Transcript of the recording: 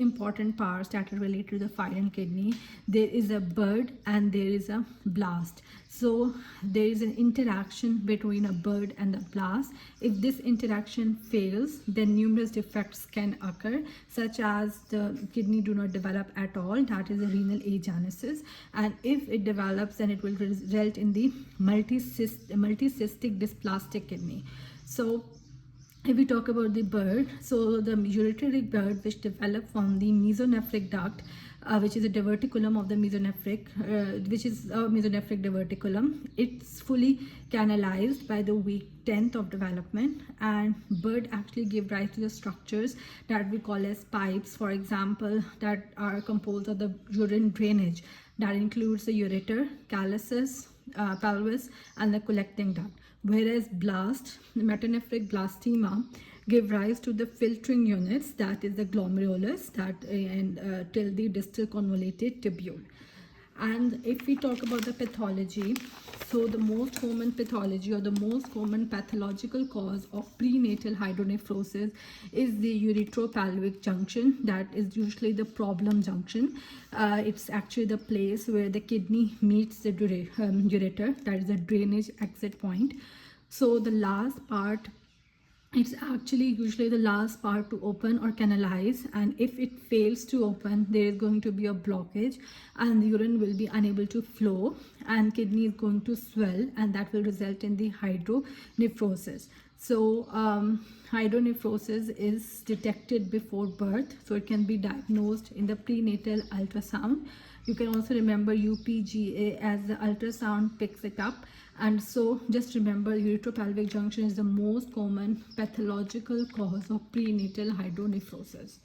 important parts that are related to the fire and kidney. There is a bird and there is a blast. So there is an interaction between a bird and a blast. If this interaction fails, then numerous defects can occur, such as the kidney do not develop at all, that is a renal agenesis, and if it develops, then it will result in the multicystic dysplastic kidney. So if we talk about the bird, so the ureteric bird, which develop from the mesonephric duct, which is a diverticulum of the mesonephric, diverticulum, it's fully canalized by the week 10th of development, and bird actually give rise to the structures that we call as pipes, for example, that are composed of the urine drainage, that includes the ureter, calyces, pelvis, and the collecting duct. Whereas blast, the metanephric blastema, give rise to the filtering units, that is the glomerulus, till the distal convoluted tubule. And if we talk about the pathology, so the most common pathology or the most common pathological cause of prenatal hydronephrosis is the uretropelvic junction. That is usually the problem junction. It's actually the place where the kidney meets the ureter, that is the drainage exit point. So the last part, it's actually usually the last part to open or canalize, and if it fails to open, there is going to be a blockage and the urine will be unable to flow and kidney is going to swell, and that will result in the hydronephrosis. So hydronephrosis is detected before birth, so it can be diagnosed in the prenatal ultrasound. You can also remember UPGA as the ultrasound picks it up. And so just remember, uretropelvic junction is the most common pathological cause of prenatal hydronephrosis.